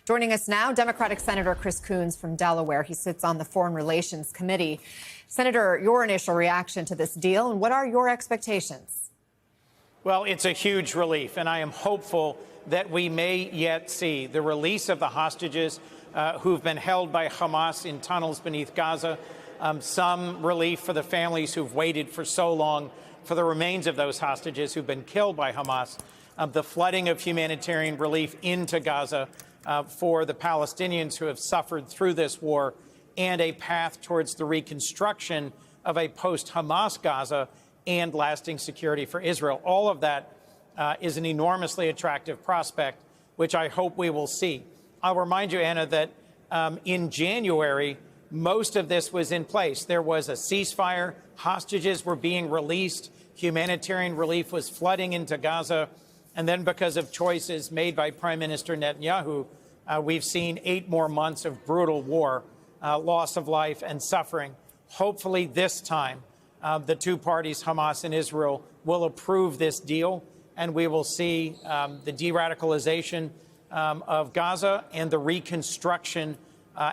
Joining us now, Democratic Senator Chris Coons from Delaware. He sits on the Foreign Relations Committee. Senator, your initial reaction to this deal, and what are your expectations? Well, it's a huge relief, and I am hopeful that we may yet see the release of the hostages who've been held by Hamas in tunnels beneath Gaza, some relief for the families who've waited for so long for the remains of those hostages who've been killed by Hamas, the flooding of humanitarian relief into Gaza for the Palestinians who have suffered through this war, and a path towards the reconstruction of a post-Hamas Gaza and lasting security for Israel. All of that is an enormously attractive prospect, which I hope we will see. I'll remind you, Anna, that in January, most of this was in place. There was a ceasefire, hostages were being released, humanitarian relief was flooding into Gaza, and then because of choices made by Prime Minister Netanyahu, we've seen 8 more months of brutal war, loss of life and suffering. Hopefully this time, the two parties, Hamas and Israel, will approve this deal, and we will see the de-radicalization of Gaza and the reconstruction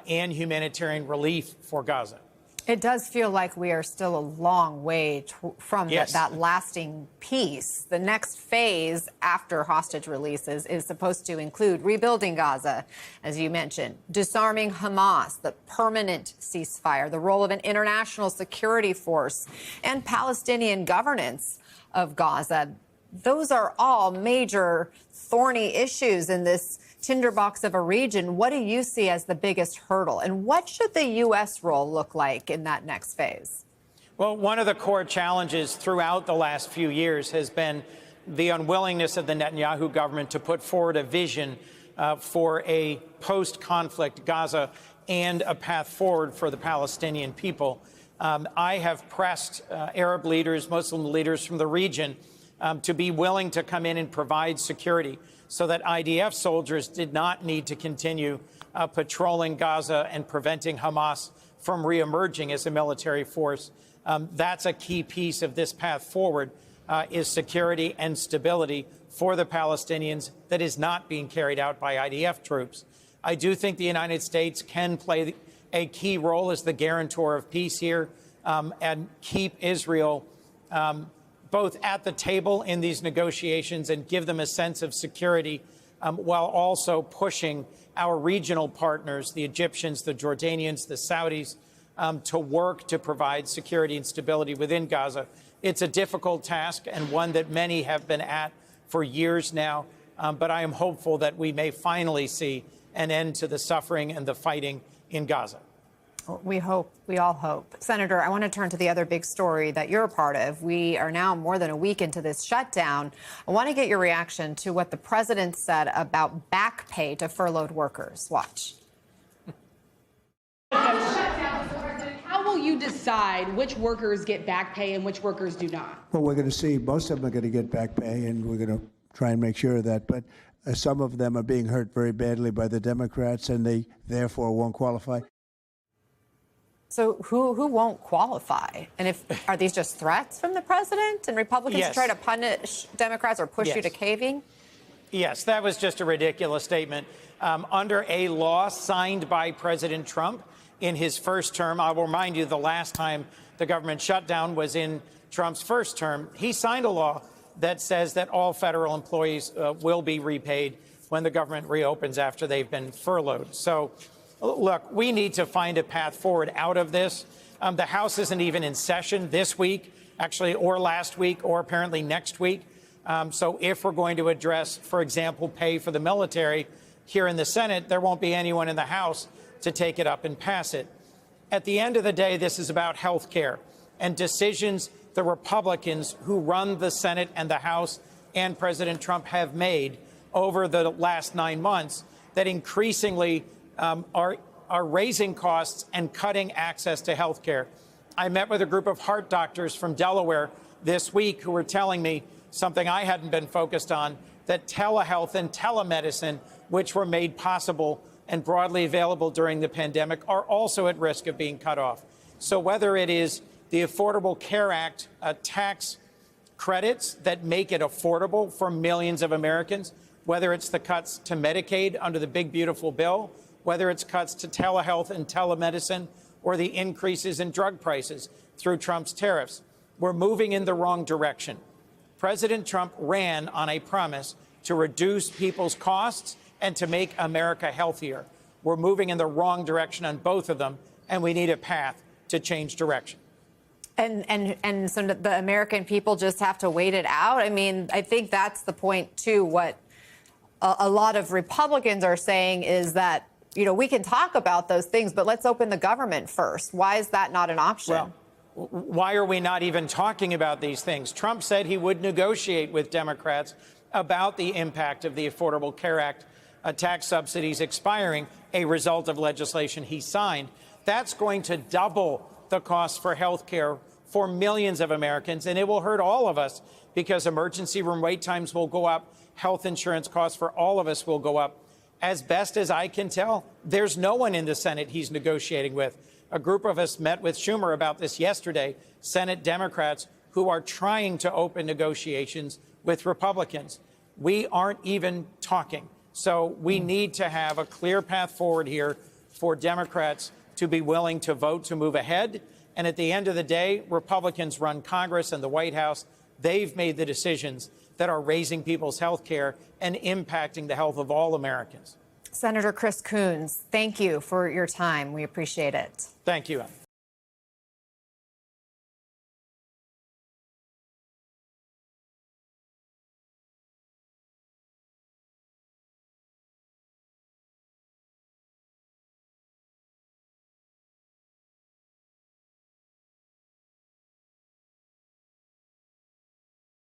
and humanitarian relief for Gaza. It does feel like we are still a long way from Yes. that lasting peace. The next phase after hostage releases is supposed to include rebuilding Gaza, as you mentioned, disarming Hamas, the permanent ceasefire, the role of an international security force, and Palestinian governance of Gaza. Those are all major thorny issues in this tinderbox of a region. What do you see as the biggest hurdle, and what should the U.S. role look like in that next phase? Well, one of the core challenges throughout the last few years has been the unwillingness of the Netanyahu government to put forward a vision for a post-conflict Gaza and a path forward for the Palestinian people. I have pressed Arab leaders, Muslim leaders from the region to be willing to come in and provide security so that IDF soldiers did not need to continue patrolling Gaza and preventing Hamas from reemerging as a military force. That's a key piece of this path forward, is security and stability for the Palestinians that is not being carried out by IDF troops. I do think the United States can play a key role as the guarantor of peace here and keep Israel both at the table in these negotiations and give them a sense of security while also pushing our regional partners, the Egyptians, the Jordanians, the Saudis, to work to provide security and stability within Gaza. It's a difficult task and one that many have been at for years now, but I am hopeful that we may finally see an end to the suffering and the fighting in Gaza. We hope. We all hope. Senator, I want to turn to the other big story that you're a part of. We are now more than a week into this shutdown. I want to get your reaction to what the president said about back pay to furloughed workers. Watch. How will you decide which workers get back pay and which workers do not? Well, we're going to see most of them are going to get back pay, and we're going to try and make sure of that. But some of them are being hurt very badly by the Democrats, and they therefore won't qualify. So who won't qualify? And are these just threats from the president and Republicans Yes. to try to punish Democrats or push you to caving? Yes, that was just a ridiculous statement. Under a law signed by President Trump in his first term, I will remind you the last time the government shutdown was in Trump's first term, he signed a law that says that all federal employees will be repaid when the government reopens after they've been furloughed. So, look, we need to find a path forward out of this. The House isn't even in session this week, actually, or last week, or apparently next week. So if we're going to address, for example, pay for the military here in the Senate, there won't be anyone in the House to take it up and pass it. At the end of the day, this is about health care and decisions the Republicans who run the Senate and the House and President Trump have made over the last 9 months that increasingly are raising costs and cutting access to health care. I met with a group of heart doctors from Delaware this week who were telling me something I hadn't been focused on, that telehealth and telemedicine, which were made possible and broadly available during the pandemic, are also at risk of being cut off. So whether it is the Affordable Care Act tax credits that make it affordable for millions of Americans, whether it's the cuts to Medicaid under the big, beautiful bill, whether it's cuts to telehealth and telemedicine, or the increases in drug prices through Trump's tariffs. We're moving in the wrong direction. President Trump ran on a promise to reduce people's costs and to make America healthier. We're moving in the wrong direction on both of them, and we need a path to change direction. And so the American people just have to wait it out? I mean, I think that's the point, too. What a lot of Republicans are saying is that, you know, we can talk about those things, but let's open the government first. Why is that not an option? Well, why are we not even talking about these things? Trump said he would negotiate with Democrats about the impact of the Affordable Care Act tax subsidies expiring, a result of legislation he signed. That's going to double the cost for health care for millions of Americans, and it will hurt all of us because emergency room wait times will go up, health insurance costs for all of us will go up. As best as I can tell, there's no one in the Senate he's negotiating with. A group of us met with Schumer about this yesterday, Senate Democrats who are trying to open negotiations with Republicans. We aren't even talking. So we need to have a clear path forward here for Democrats to be willing to vote to move ahead. And at the end of the day, Republicans run Congress and the White House. They've made the decisions that are raising people's health care and impacting the health of all Americans. Senator Chris Coons, thank you for your time. We appreciate it. Thank you, Em.